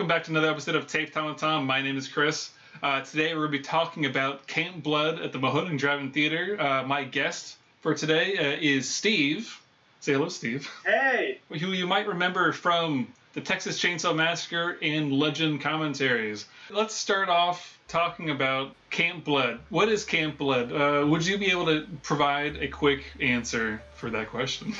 Welcome back to another episode of Tape Time with Tom. My name is Chris. Today we're going to be talking about Camp Blood at the Mahoning Drive-In Theater. My guest for today is Steve. Say hello, Steve. Hey! Who you might remember from the Texas Chainsaw Massacre and Legend commentaries. Let's start off talking about Camp Blood. What is Camp Blood? Would you be able to provide a quick answer for that question?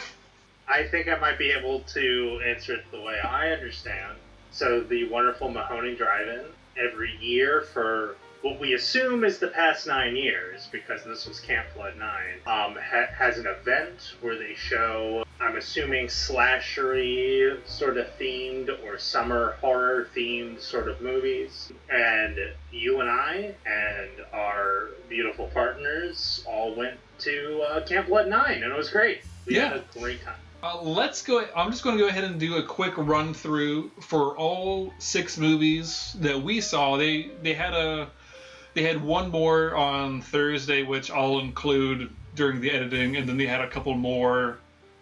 I think I might be able to answer it the way I understand. So the wonderful Mahoning Drive-In, every year for what we assume is the past 9 years, because this was Camp Blood 9, has an event where they show, I'm assuming, slashery sort of themed or summer horror themed sort of movies. And you and I and our beautiful partners all went to Camp Blood 9, and it was great. We had a great time. Let's go. I'm just going to go ahead and do a quick run through for all 6 movies that we saw. They had one more on Thursday, which I'll include during the editing, and then they had a couple more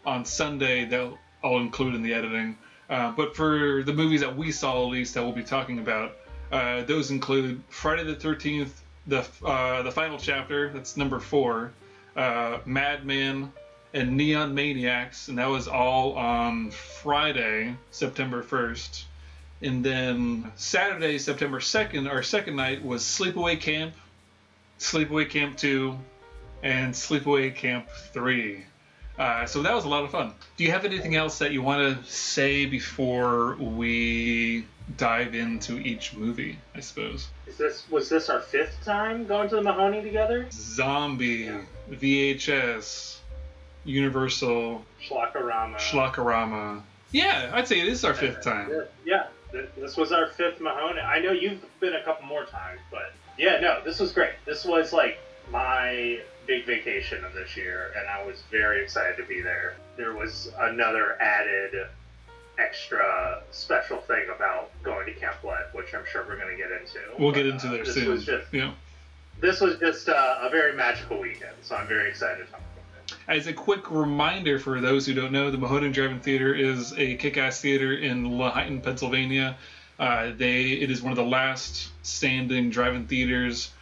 on Sunday that I'll include in the editing. But for the movies that we saw, at least, that we'll be talking about, those include Friday the 13th, the final chapter, that's number 4, Madman, and Neon Maniacs, and that was all on Friday, September 1st. And then Saturday, September 2nd, our second night, was Sleepaway Camp, Sleepaway Camp 2, and Sleepaway Camp 3. So that was a lot of fun. Do you have anything else that you want to say before we dive into each movie, I suppose? Was this our 5th time going to the Mahoning together? Zombie, VHS, Universal, Schlockerama. Yeah, I'd say this is our 5th time. Yeah, this was our 5th Mahoning. I know you've been a couple more times, but yeah, no, this was great. This was like my big vacation of this year, and I was very excited to be there. There was another added extra special thing about going to Camp Blood, which I'm sure we're going to get into. We'll get into there soon. This was just a very magical weekend, so I'm very excited to talk about it. As a quick reminder for those who don't know, the Mahoning Drive-In Theater is a kick-ass theater in Lehighton, Pennsylvania. It is one of the last standing drive-in theaters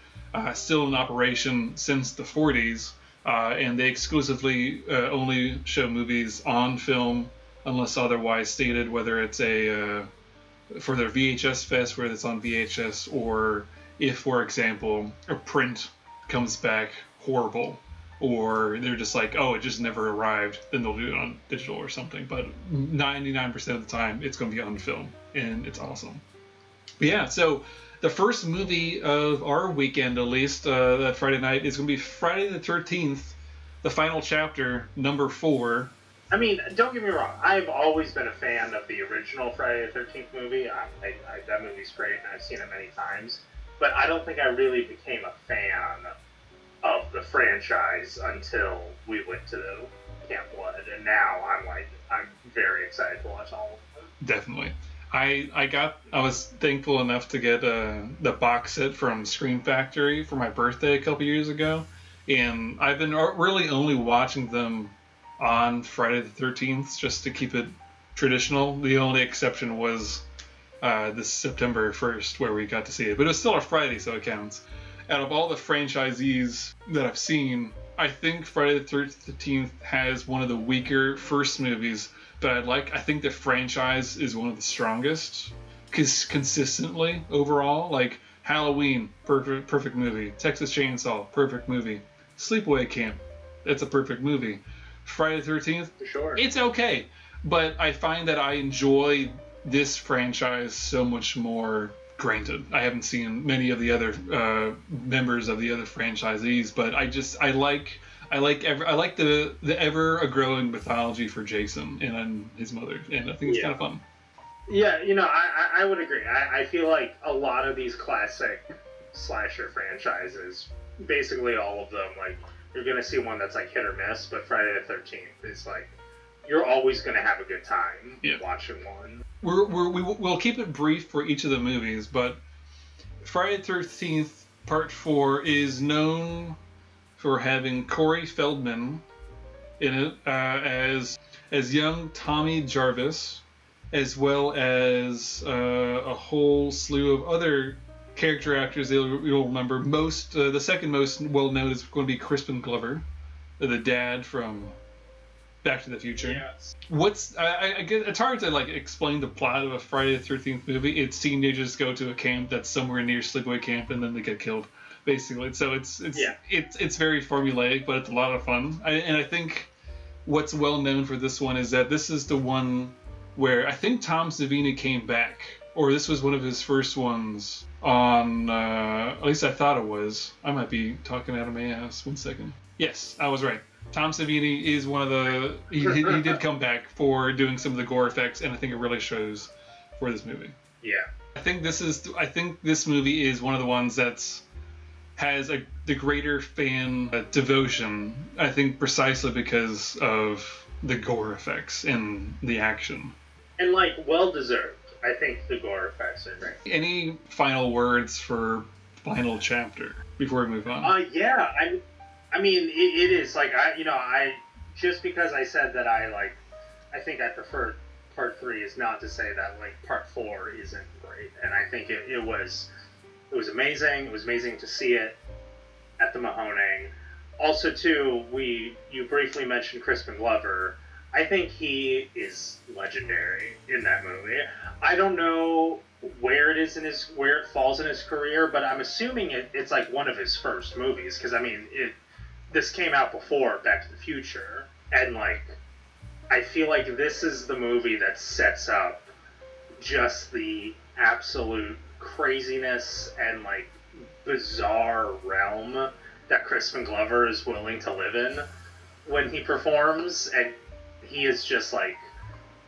still in operation since the 40s, and they exclusively only show movies on film unless otherwise stated, whether it's for their VHS fest where it's on VHS, or if, for example, a print comes back horrible, or they're just like, oh, it just never arrived, then they'll do it on digital or something. But 99% of the time, it's going to be on film, and it's awesome. But yeah, so the first movie of our weekend, at least, that Friday night, is going to be Friday the 13th, the final chapter, number 4. I mean, don't get me wrong. I've always been a fan of the original Friday the 13th movie. That movie's great, and I've seen it many times. But I don't think I really became a fan of the franchise until we went to the Camp Blood, and now I'm very excited to watch all of them. Definitely. I was thankful enough to get the box set from Scream Factory for my birthday a couple years ago, and I've been really only watching them on Friday the 13th just to keep it traditional. The only exception was this September 1st where we got to see it, but it was still a Friday, so it counts. Out of all the franchisees that I've seen, I think Friday the 13th has one of the weaker first movies, but I think the franchise is one of the strongest, because consistently overall, like Halloween, perfect movie. Texas Chainsaw, perfect movie. Sleepaway Camp, it's a perfect movie. Friday the 13th, sure, it's okay, but I find that I enjoy this franchise so much more. Granted, I haven't seen many of the other members of the other franchisees, but I like the ever growing mythology for Jason and his mother, and I think it's kind of fun. Yeah, I would agree. I feel like a lot of these classic slasher franchises, basically all of them, like, you're gonna see one that's like hit or miss, but Friday the 13th is like, you're always gonna have a good time watching one. We'll keep it brief for each of the movies, but Friday the 13th Part 4 is known for having Corey Feldman in it as young Tommy Jarvis, as well as a whole slew of other character actors you'll remember. The second most well known is going to be Crispin Glover, the dad from Back to the Future. Yes. I get it's hard to like explain the plot of a Friday the 13th movie. It's teenagers go to a camp that's somewhere near Sleepaway Camp and then they get killed, basically. So it's very formulaic, but it's a lot of fun. I think what's well known for this one is that this is the one where I think Tom Savini came back, or this was one of his first ones on. At least I thought it was. I might be talking out of my ass. 1 second. Yes, I was right. Tom Savini is one of the. He did come back for doing some of the gore effects, and I think it really shows for this movie. Yeah. I think this movie is one of the ones that's has the greater fan devotion. I think precisely because of the gore effects and the action. And like well deserved. I think the gore effects are great. Any final words for final chapter before we move on? Yeah. I mean, it is like I just because I said that I think I prefer part 3 is not to say that like part 4 isn't great. And I think it was amazing. It was amazing to see it at the Mahoning. Also, too, you briefly mentioned Crispin Glover. I think he is legendary in that movie. I don't know where it falls in his career, but I'm assuming it's like one of his first movies because I mean this came out before Back to the Future, and like I feel like this is the movie that sets up just the absolute craziness and like bizarre realm that Crispin Glover is willing to live in when he performs, and he is just like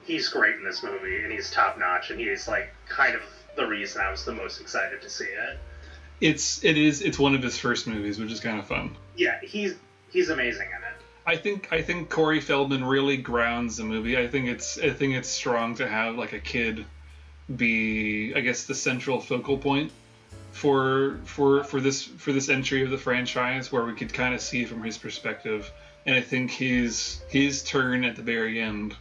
he's great in this movie, and he's top notch, and he is like kind of the reason I was the most excited to see it. It's one of his first movies, which is kind of fun. Yeah, he's amazing in it. I think Corey Feldman really grounds the movie. I think it's strong to have like a kid be, I guess, the central focal point for this entry of the franchise, where we could kind of see from his perspective. And I think his turn at the very end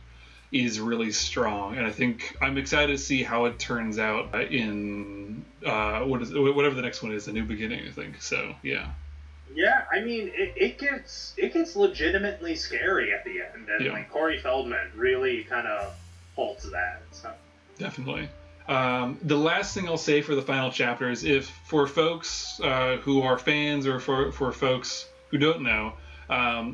is really strong, and I think I'm excited to see how it turns out in whatever the next one is, A New Beginning, I think. So yeah. Yeah, I mean it gets legitimately scary at the end, and like Corey Feldman really kind of holds that. So definitely. The last thing I'll say for the final chapter is, if for folks who are fans or for folks who don't know,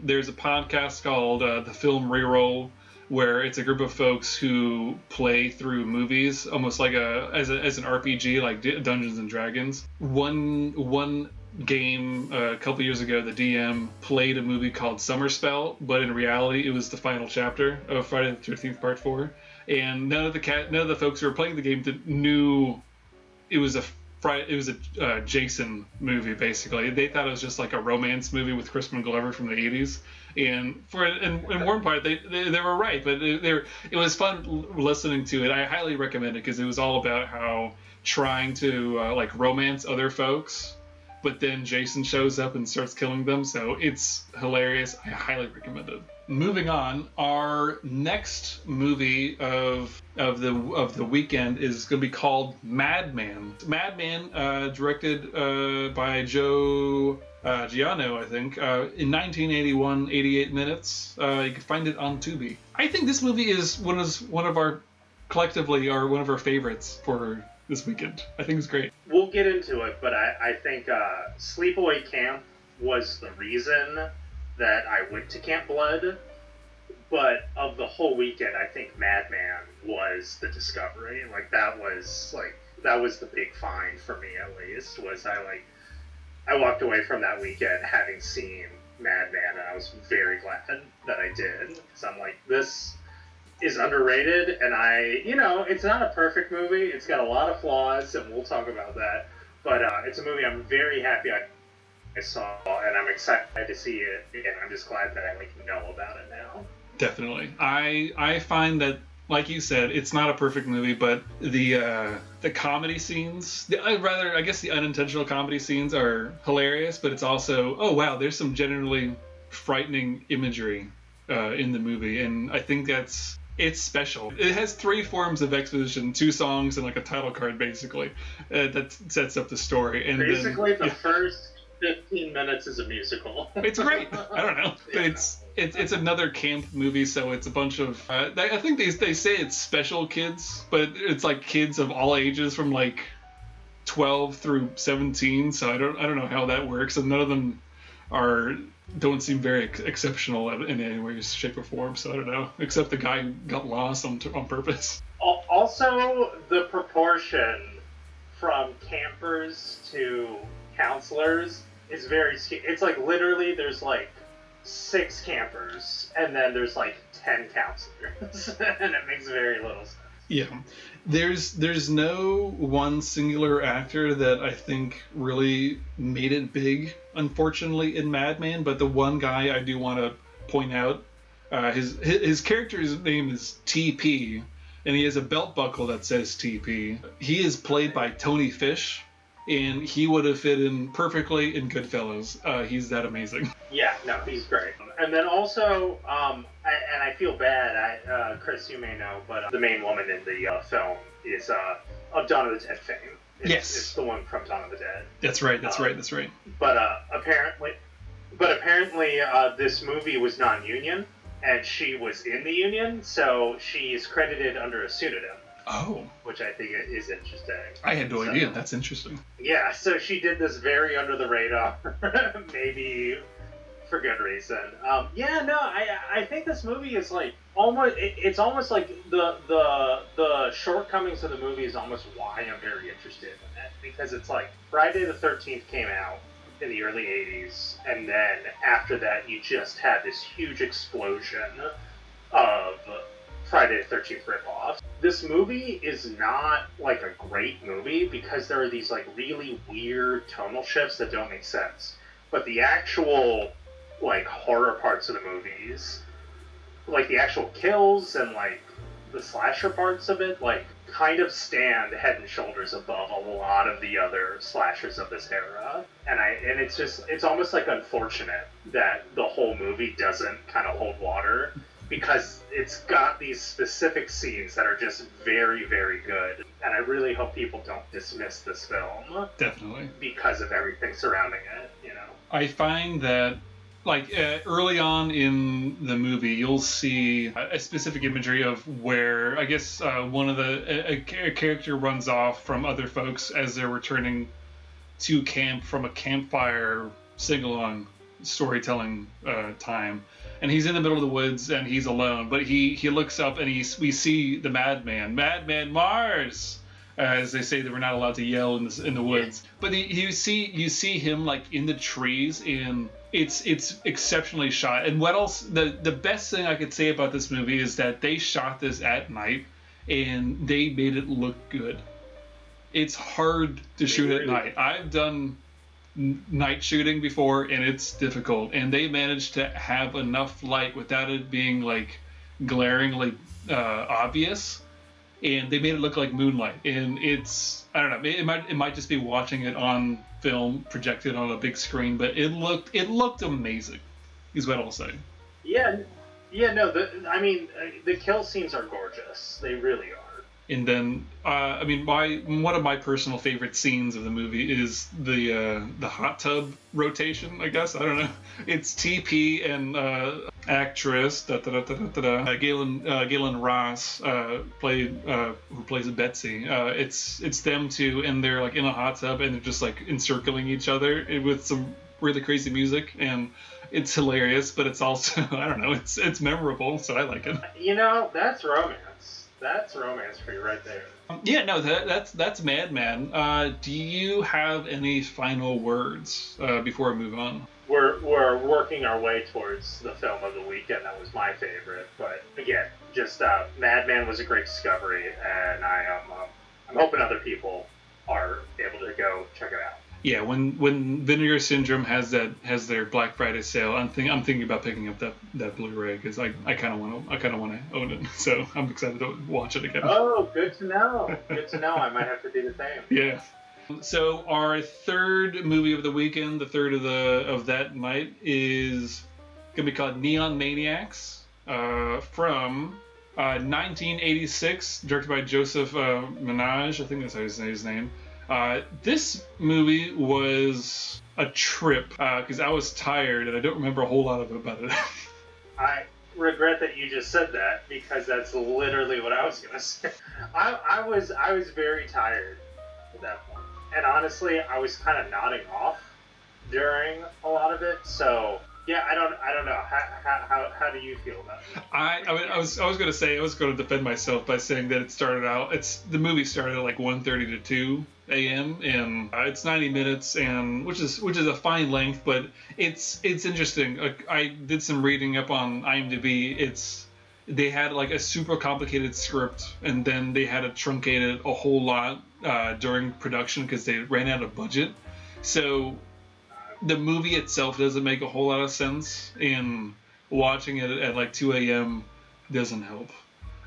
there's a podcast called The Film Reroll, where it's a group of folks who play through movies almost like as an RPG, like Dungeons and Dragons. One game a couple years ago, the DM played a movie called Summer Spell, but in reality it was the final chapter of Friday the 13th Part 4, and none of the folks who were playing the game knew it was a Jason movie. Basically, they thought it was just like a romance movie with Crispin Glover from the 80s. And in one part, they were right, but it was fun listening to it. I highly recommend it because it was all about how trying to like romance other folks, but then Jason shows up and starts killing them. So it's hilarious. I highly recommend it. Moving on, our next movie of the weekend is going to be called Madman. Madman, directed by Joe Giano, I think, in 1981, 88 minutes. You can find it on Tubi. I think this movie is one of our favorites for this weekend. I think it's great. We'll get into it, but I think Sleepaway Camp was the reason that I went to Camp Blood. But of the whole weekend, I think Madman was the discovery. Like that was the big find for me, at least. I walked away from that weekend having seen Madman, and I was very glad that I did, because I'm like, this is underrated, and it's not a perfect movie. It's got a lot of flaws, and we'll talk about that. But it's a movie I'm very happy I saw, and I'm excited to see it again. I'm just glad that I know about it now. Definitely. I find that, like you said, it's not a perfect movie, but the comedy scenes, the unintentional comedy scenes are hilarious, but it's also, oh wow, there's some genuinely frightening imagery in the movie, and I think that's It's special. It has 3 forms of exposition, 2 songs and like a title card, basically, that sets up the story. And basically, then, the first 15 minutes is a musical. It's great. I don't know, but it's another camp movie, so it's a bunch of. I think they say it's special kids, but it's like kids of all ages from like 12 through 17. So I don't know how that works, and none of them don't seem very exceptional in any way, shape, or form. So I don't know, except the guy who got lost on purpose. Also, the proportion from campers to counselors is very skewed. It's like literally there's like 6 campers and then there's like 10 counselors, and it makes very little sense. Yeah, there's no one singular actor that I think really made it big, unfortunately, in Madman. But the one guy I do want to point out, his character's name is TP, and he has a belt buckle that says TP. He is played by Tony Fish, and he would have fit in perfectly in Goodfellas. He's that amazing. Yeah, no, he's great. And then also, I feel bad, Chris, you may know, but the main woman in the film is of Dawn of the Dead fame. It's the one from Dawn of the Dead. That's right. But apparently, this movie was non-union, and she was in the union, so she's credited under a pseudonym. Oh. Which I think is interesting. I had no idea. That's interesting. Yeah, so she did this very under the radar, maybe for good reason. I think this movie is like it's almost like the shortcomings of the movie is almost why I'm very interested in it, because it's like Friday the 13th came out in the early 80s, and then after that you just had this huge explosion of Friday the 13th ripoffs. This movie is not like a great movie because there are these like really weird tonal shifts that don't make sense. But the actual like horror parts of the movies, like the actual kills and like the slasher parts of it, like kind of stand head and shoulders above a lot of the other slashers of this era. And it's almost like unfortunate that the whole movie doesn't kind of hold water, because it's got these specific scenes that are just very, very good. And I really hope people don't dismiss this film. Definitely. Because of everything surrounding it, you know. I find that, like, early on in the movie, you'll see a specific imagery of where, I guess, a character runs off from other folks as they're returning to camp from a campfire sing-along storytelling time. And he's in the middle of the woods and he's alone, but he looks up and we see the Madman Mars, as they say that we're not allowed to yell in the woods. But you see him like in the trees, and it's exceptionally shot. And what else? The best thing I could say about this movie is that they shot this at night and they made it look good. It's hard to shoot at night. I've done night shooting before, and it's difficult, and they managed to have enough light without it being like glaringly obvious, and they made it look like moonlight. And it's, I don't know, it might just be watching it on film projected on a big screen, but it looked amazing is what I'll say. The kill scenes are gorgeous. They really are. And then, one of my personal favorite scenes of the movie is the hot tub rotation, I guess. I don't know. It's TP and actress Galen Ross who plays Betsy. It's them two, and they're like in a hot tub, and they're just like encircling each other with some really crazy music, and it's hilarious. But it's also, I don't know, it's memorable, so I like it. You know, that's romance. That's romance for you right there. That's Madman. Do you have any final words before we move on? We're working our way towards the film of the weekend. That was my favorite, but again, just Madman was a great discovery, and I'm hoping other people are able to go check it out. Yeah, when Vinegar Syndrome has their Black Friday sale, I'm thinking about picking up that Blu-ray, because I kind of want to own it. So I'm excited to watch it again. Oh, good to know. Good to know. I might have to do the same. Yeah. So our third movie of the weekend, the third of that night, is gonna be called Neon Maniacs, from 1986, directed by Joseph Minaj. I think that's how you say his name. This movie was a trip because I was tired and I don't remember a whole lot about it. I regret that you just said that because that's literally what I was gonna say. I was very tired at that point, and honestly, I was kind of nodding off during a lot of it. So yeah, I don't know. How do you feel about it? I was gonna say I was gonna defend myself by saying that it started out. The movie started at like 1:30 to 2 a.m. and it's 90 minutes, and which is a fine length, but it's interesting. I did some reading up on IMDb. They had like a super complicated script, and then they had to truncate it a whole lot during production because they ran out of budget. So the movie itself doesn't make a whole lot of sense, and watching it at like 2 a.m. doesn't help.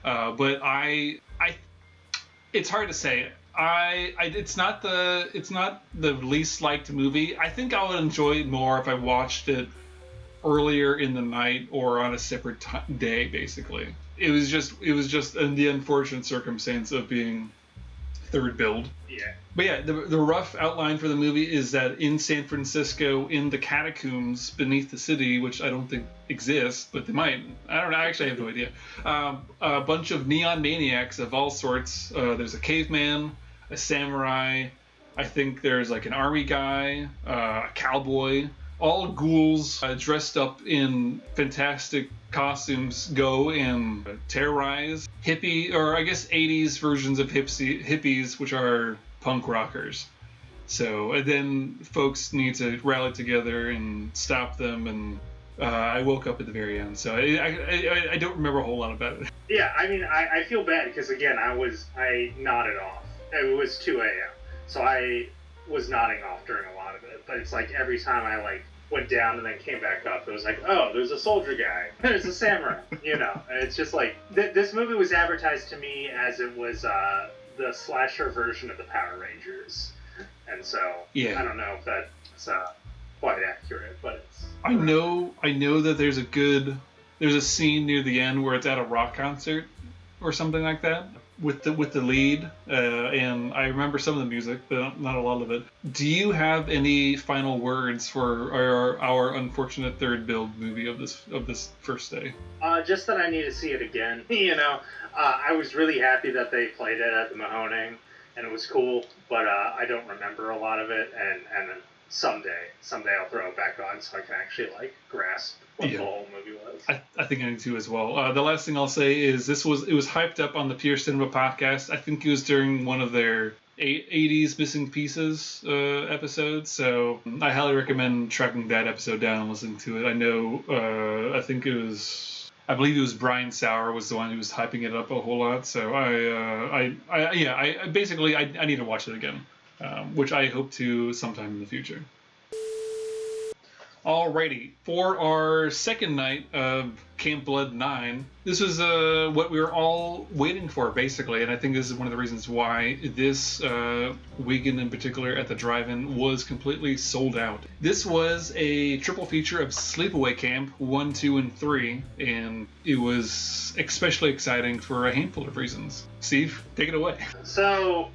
But it's hard to say. It's not the least liked movie. I think I would enjoy it more if I watched it earlier in the night or on a separate day. Basically, it was just the unfortunate circumstance of being third build. Yeah. But yeah, the rough outline for the movie is that in San Francisco, in the catacombs beneath the city, which I don't think exists, but they might. I don't know. Actually, I have no idea. A bunch of neon maniacs of all sorts. There's a caveman, a samurai. I think there's like an army guy, a cowboy. All ghouls dressed up in fantastic costumes go and terrorize hippie, or I guess 80s versions of hippies, which are punk rockers. So and then folks need to rally together and stop them, and I woke up at the very end, so I don't remember a whole lot about it. Yeah, I mean, I feel bad because again, I nodded off. It was 2 a.m. So I was nodding off during a lot of it, but it's like every time I like went down and then came back up, it was like, oh, there's a soldier guy, there's a samurai, you know. And it's just like this movie was advertised to me as it was the slasher version of the Power Rangers, and so yeah. I don't know if that's quite accurate, but it's. I know that there's a scene near the end where it's at a rock concert or something like that. With the lead, and I remember some of the music, but not a lot of it. Do you have any final words for our unfortunate third build movie of this first day? Just that I need to see it again. You know, I was really happy that they played it at the Mahoning, and it was cool, but I don't remember a lot of it, and someday I'll throw it back on so I can actually like grasp what the whole movie was. I think I need to as well. The last thing I'll say is it was hyped up on the Pure Cinema podcast. I think it was during one of their 80s Missing Pieces episodes, so I highly recommend tracking that episode down and listening to it. I know, I believe it was Brian Sauer was the one who was hyping it up a whole lot, so I basically need to watch it again, which I hope to sometime in the future. Alrighty, for our second night of Camp Blood 9, this was what we were all waiting for, basically, and I think this is one of the reasons why this weekend in particular at the drive-in was completely sold out. This was a triple feature of Sleepaway Camp 1, 2, and 3, and it was especially exciting for a handful of reasons. Steve, take it away. So,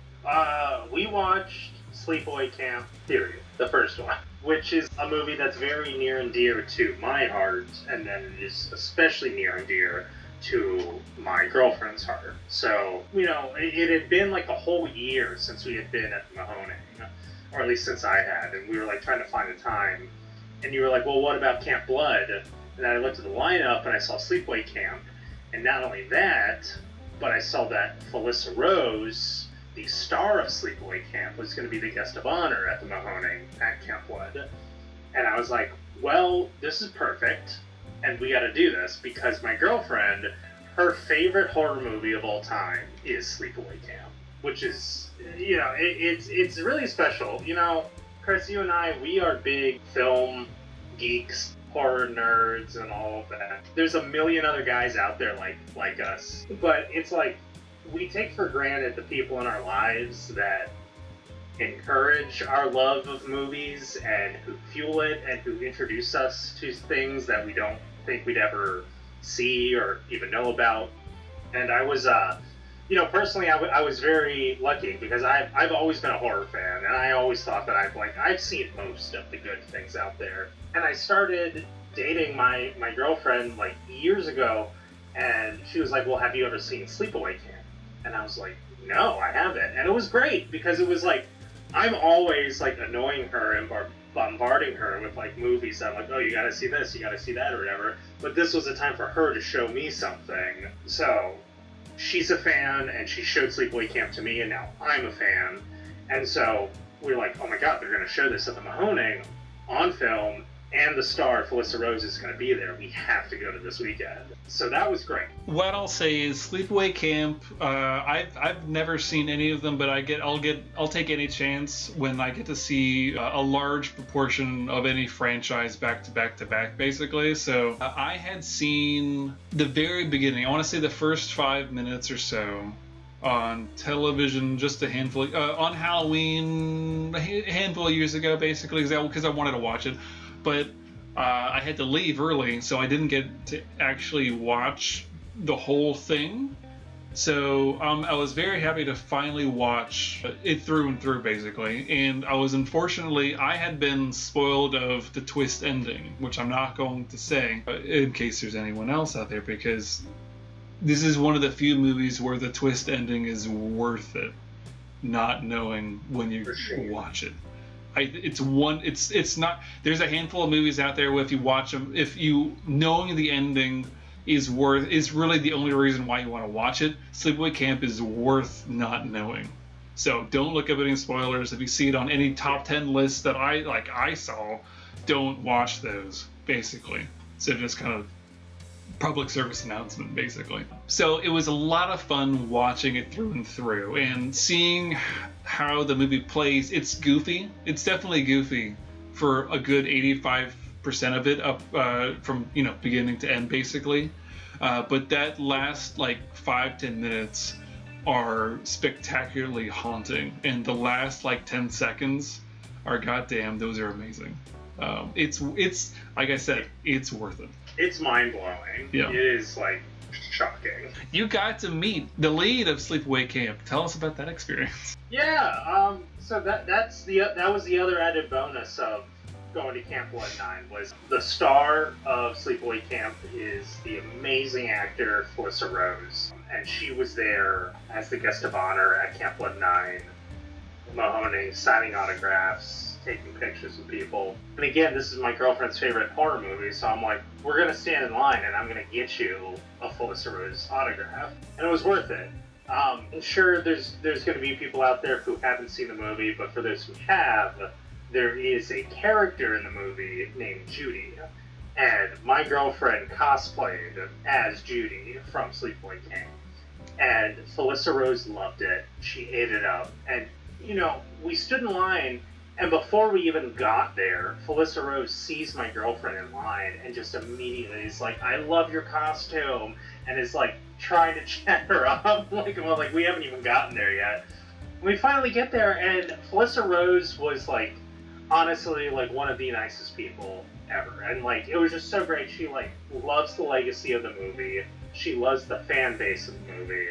we watched Sleepaway Camp, period, the first one, which is a movie that's very near and dear to my heart, and then it is especially near and dear to my girlfriend's heart. So, you know, it had been like a whole year since we had been at the Mahoning, or at least since I had, and we were like trying to find a time, and you were like, well, what about Camp Blood? And I looked at the lineup and I saw Sleepaway Camp, and not only that, but I saw that Felissa Rose, the star of Sleepaway Camp, was going to be the guest of honor at the Mahoning at Camp Blood. And I was like, well, this is perfect, and we got to do this, because my girlfriend, her favorite horror movie of all time is Sleepaway Camp, which is, you know, it's really special. You know, Chris, you and I, we are big film geeks, horror nerds, and all of that. There's a million other guys out there like us, but it's like, we take for granted the people in our lives that encourage our love of movies and who fuel it and who introduce us to things that we don't think we'd ever see or even know about. And I was, personally, I was very lucky because I've always been a horror fan, and I always thought that I've seen most of the good things out there. And I started dating my girlfriend like years ago, and she was like, well, have you ever seen Sleepaway Camp? And I was like, no, I haven't. And it was great because it was like, I'm always like annoying her and bombarding her with like movies that I'm like, oh, you gotta see this, you gotta see that, or whatever. But this was a time for her to show me something. So she's a fan, and she showed Sleepaway Camp to me, and now I'm a fan. And so we're like, oh my god, they're gonna show this at the Mahoning on film, and the star, Felissa Rose, is going to be there. We have to go to this weekend. So that was great. What I'll say is Sleepaway Camp, I've never seen any of them, but I'll take any chance when I get to see a large proportion of any franchise back to back, basically. So I had seen the very beginning, I want to say the first 5 minutes or so, on television just a handful, on Halloween, a handful of years ago, basically, because I wanted to watch it. But I had to leave early, so I didn't get to actually watch the whole thing. So I was very happy to finally watch it through and through, basically. And I had been spoiled of the twist ending, which I'm not going to say in case there's anyone else out there, because this is one of the few movies where the twist ending is worth it, not knowing when you watch it. It's not. There's a handful of movies out there where if you watch them, knowing the ending is really the only reason why you want to watch it. Sleepaway Camp is worth not knowing. So don't look up any spoilers. If you see it on any top 10 lists that I saw, don't watch those, basically. So just kind of public service announcement, basically. So it was a lot of fun watching it through and through and seeing how the movie plays. It's goofy. It's definitely goofy for a good 85% of it, up from beginning to end, basically. But that last 5-10 minutes are spectacularly haunting, and the last 10 seconds are goddamn. Those are amazing. It's like I said, it's worth it. It's mind-blowing. Yeah. It is shocking. You got to meet the lead of Sleepaway Camp. Tell us about that experience. Yeah, so that was the other added bonus of going to Camp Blood 9, was the star of Sleepaway Camp is the amazing actor Felissa Rose, and she was there as the guest of honor at Camp Blood 9, Mahoning, signing autographs, taking pictures with people. And again, this is my girlfriend's favorite horror movie, so I'm like, we're gonna stand in line and I'm gonna get you a Felissa Rose autograph. And it was worth it. Sure, there's gonna be people out there who haven't seen the movie, but for those who have, there is a character in the movie named Judy. And my girlfriend cosplayed as Judy from Sleepaway Camp. And Felissa Rose loved it. She ate it up. And, we stood in line, and before we even got there, Felissa Rose sees my girlfriend in line and just immediately is like, I love your costume, and is trying to chat her up. We haven't even gotten there yet. We finally get there, and Felissa Rose was honestly one of the nicest people ever. And it was just so great. She loves the legacy of the movie. She loves the fan base of the movie.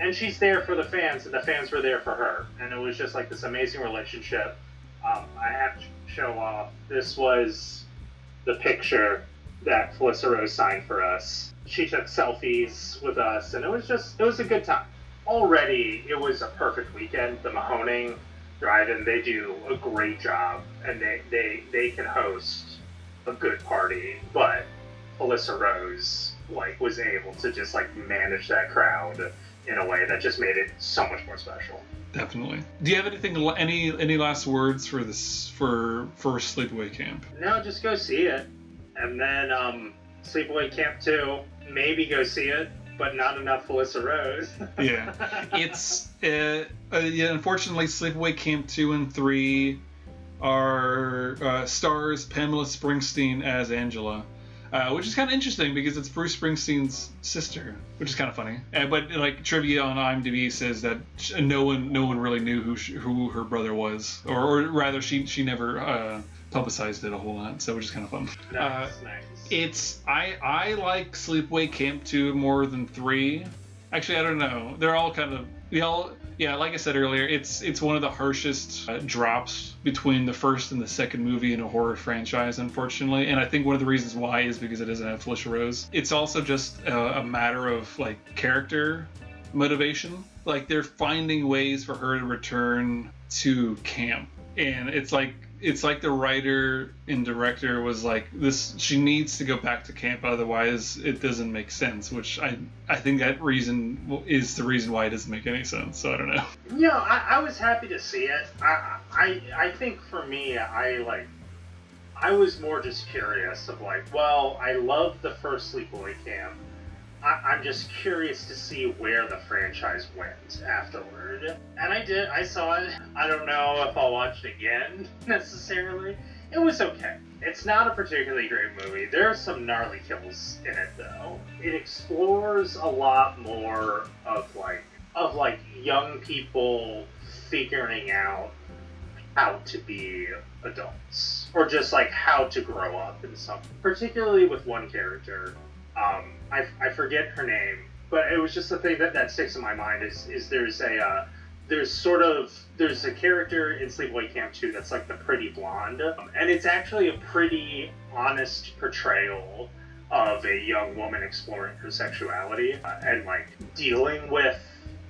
And she's there for the fans, and the fans were there for her. And it was just this amazing relationship. I have to show off. This was the picture that Felissa Rose signed for us. She took selfies with us, and it was a good time. Already, it was a perfect weekend. The Mahoning Drive-In, they do a great job, and they can host a good party, but Felissa Rose was able to just manage that crowd in a way that just made it so much more special. Definitely. Do you have any last words for Sleepaway Camp? No, just go see it, and then Sleepaway Camp 2, maybe go see it, but not enough Felissa Rose. Yeah, it's unfortunately Sleepaway Camp 2 and 3 are stars Pamela Springsteen as Angela. Which is kind of interesting because it's Bruce Springsteen's sister, which is kind of funny. But trivia on IMDb says that no one really knew who her brother was, or rather she never publicized it a whole lot, so which is kind of fun. Nice. It's I like Sleepaway Camp 2 more than 3. Actually, I don't know. They're all kind of yeah. Like I said earlier, it's one of the harshest drops between the first and the second movie in a horror franchise, unfortunately. And I think one of the reasons why is because it doesn't have Felicia Rose. It's also just a matter of like character motivation. Like they're finding ways for her to return to camp, and it's like the writer and director was like, this, she needs to go back to camp, otherwise it doesn't make sense, which I think that reason is the reason why it doesn't make any sense, so I don't know. Yeah, I was happy to see it. I think for me, I was more just curious of like, well, I love the first Sleepaway Camp. I'm just curious to see where the franchise went afterward. And I did. I saw it. I don't know if I'll watch it again, necessarily. It was okay. It's not a particularly great movie. There are some gnarly kills in it, though. It explores a lot more of young people figuring out how to be adults. Or just, like, how to grow up in something. Particularly with one character. I forget her name, but it was just the thing that sticks in my mind is there's a character in Sleepaway Camp 2 that's like the pretty blonde, and it's actually a pretty honest portrayal of a young woman exploring her sexuality and like dealing with,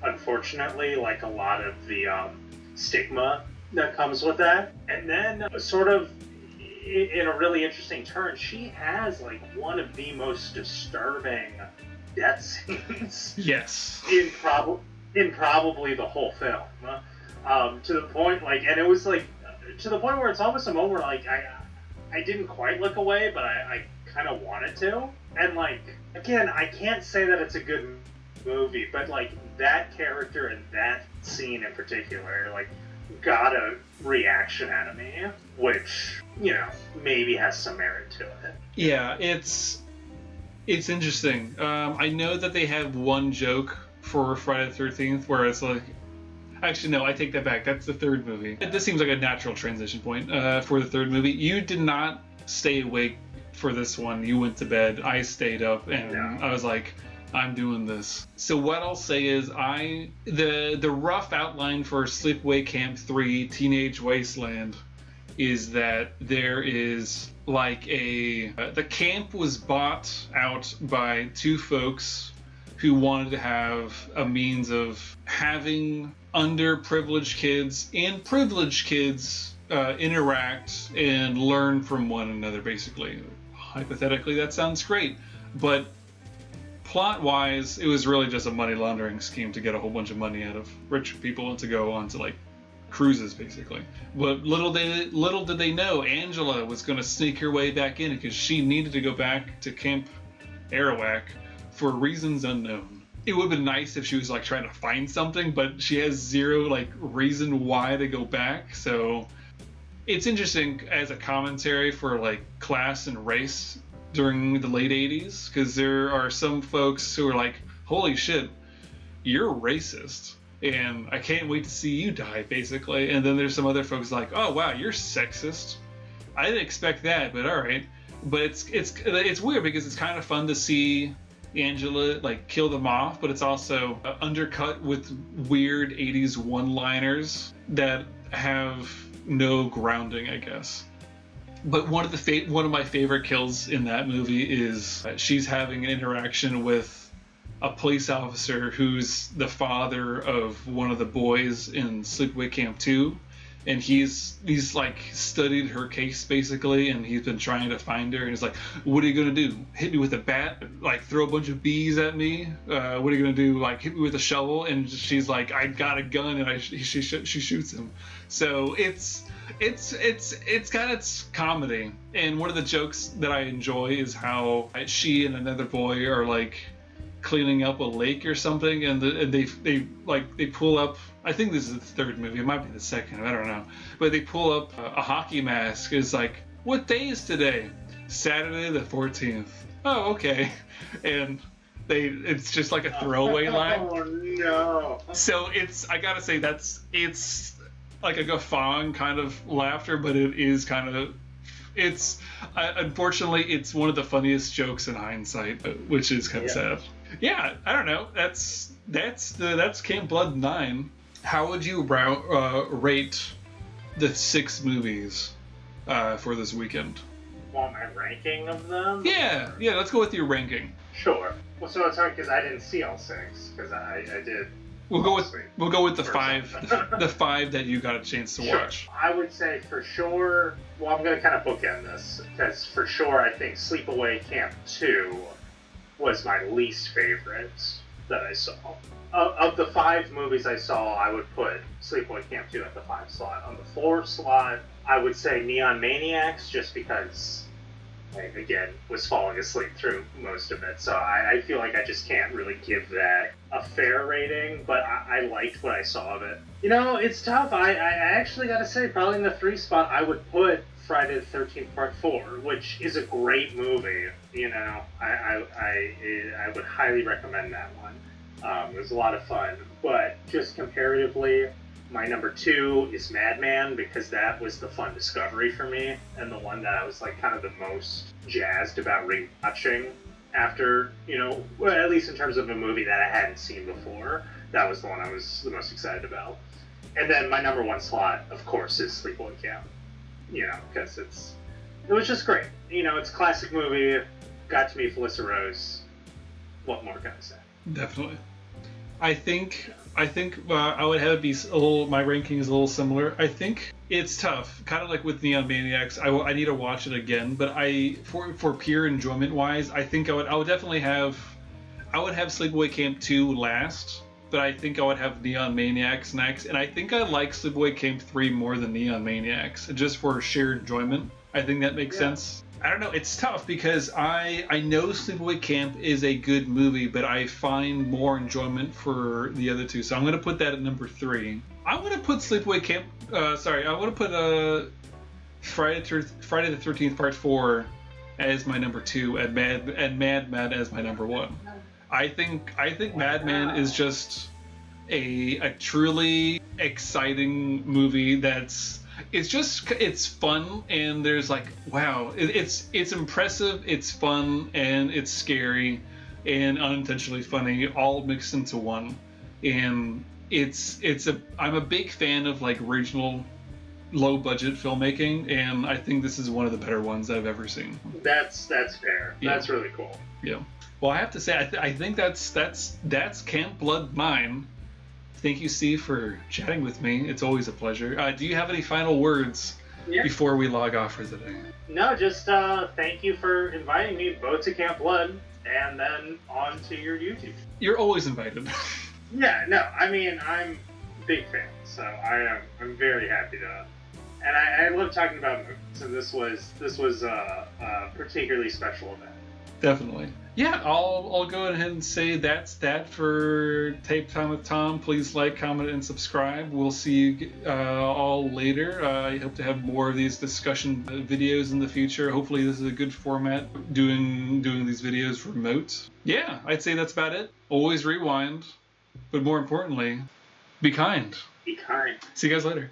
unfortunately, like a lot of the stigma that comes with that. And then sort of in a really interesting turn, she has like one of the most disturbing death scenes. Yes. In probably the whole film. To the point and it was like to the point where it's almost a moment where like I didn't quite look away, but I kind of wanted to. And like again, I can't say that it's a good movie, but like that character and that scene in particular, like, got a reaction out of me, which, you know, maybe has some merit to it. Yeah, it's interesting. I know that they have one joke for Friday the 13th where it's like, actually no, I take that back. That's the third movie. This seems like a natural transition point for the third movie. You did not stay awake for this one. You went to bed. I stayed up, and I was like, I'm doing this. So what I'll say is the rough outline for Sleepaway Camp 3 Teenage Wasteland is that there is like the camp was bought out by two folks who wanted to have a means of having underprivileged kids and privileged kids interact and learn from one another, basically. Hypothetically, that sounds great, but plot-wise, it was really just a money laundering scheme to get a whole bunch of money out of rich people and to go on to like cruises, basically. But little did they know, Angela was going to sneak her way back in because she needed to go back to Camp Arawak for reasons unknown. It would have been nice if she was like trying to find something, but she has zero like reason why to go back. So it's interesting as a commentary for like class and race during the late 80s, because there are some folks who are like, holy shit, you're racist and I can't wait to see you die, basically. And then there's some other folks like, oh wow, you're sexist, I didn't expect that, but all right. But it's weird because it's kind of fun to see Angela like kill them off, but it's also undercut with weird 80s one-liners that have no grounding, I guess. But one of my favorite kills in that movie is she's having an interaction with a police officer who's the father of one of the boys in Sleepaway Camp 2, and he's like studied her case basically, and he's been trying to find her, and he's like, what are you gonna do, hit me with a bat, like throw a bunch of bees at me, what are you gonna do, like hit me with a shovel? And she's like, I got a gun, and she shoots him. So it's got its comedy, and one of the jokes that I enjoy is how she and another boy are like cleaning up a lake or something, and they pull up, I think this is the third movie, it might be the second, I don't know, but they pull up a hockey mask. It's like, what day is today? Saturday the 14th. Oh, okay. And it's just like a throwaway line. Oh no. So I gotta say, it's like a guffawing kind of laughter, but it is kind of It's unfortunately it's one of the funniest jokes in hindsight, which is kind of sad. Yeah, I don't know. That's Camp Blood 9. How would you rate the 6 movies for this weekend? Want my ranking of them? Yeah. Let's go with your ranking. Sure. Well, so it's hard because I didn't see all 6 because I did. We'll go with the 5, the 5 that you got a chance to watch. I would say for sure. Well, I'm going to kind of bookend this because for sure I think Sleepaway Camp 2 was my least favorite that I saw. Of the 5 movies I saw, I would put Sleepaway Camp 2 at the 5 slot. On the 4 slot, I would say Neon Maniacs, just because I, again, was falling asleep through most of it. So I feel like I just can't really give that a fair rating, but I liked what I saw of it. You know, it's tough. I actually got to say, probably in the 3 spot, I would put Friday the 13th Part 4, which is a great movie. You know, I would highly recommend that one. It was a lot of fun, but just comparatively, my number 2 is Madman, because that was the fun discovery for me, and the one that I was like kind of the most jazzed about rewatching after, you know, well, at least in terms of a movie that I hadn't seen before. That was the one I was the most excited about. And then my number 1 slot, of course, is Sleepaway Camp. You know, because it was just great. You know, it's a classic movie. Got to meet Felissa Rose. What more can I say? Definitely. I think I would have it be a little. My ranking is a little similar. I think it's tough, kind of like with Neon Maniacs. I need to watch it again, but for pure enjoyment wise, I think I would definitely have. I would have Sleepaway Camp 2 last, but I think I would have Neon Maniacs next, and I think I like Sleepaway Camp 3 more than Neon Maniacs, just for sheer enjoyment. I think that makes sense. I don't know, it's tough because I know Sleepaway Camp is a good movie, but I find more enjoyment for the other 2, so I'm going to put that at number 3. I'm going to put Sleepaway Camp, I want to put Friday the 13th Part 4 as my number 2, and Madman as my number 1. I think Madman is just a truly exciting movie it's fun, and there's like, wow, it's impressive, it's fun, and it's scary and unintentionally funny all mixed into one. And I'm a big fan of like regional low budget filmmaking, and I think this is one of the better ones I've ever seen. That's fair. Yeah. That's really cool. Yeah. Well, I have to say, I think that's Camp Blood 9. Thank you, Steve, for chatting with me. It's always a pleasure. Do you have any final words before we log off for the day? No, just thank you for inviting me both to Camp Blood and then on to your YouTube. You're always invited. Yeah, no, I mean, I'm a big fan, so I'm very happy to. And I love talking about movies, and this was a particularly special event. Definitely. Yeah, I'll go ahead and say that's that for Tape Time with Tom. Please like, comment, and subscribe. We'll see you all later. I hope to have more of these discussion videos in the future. Hopefully this is a good format, doing these videos remote. Yeah, I'd say that's about it. Always rewind, but more importantly, be kind. Be kind. See you guys later.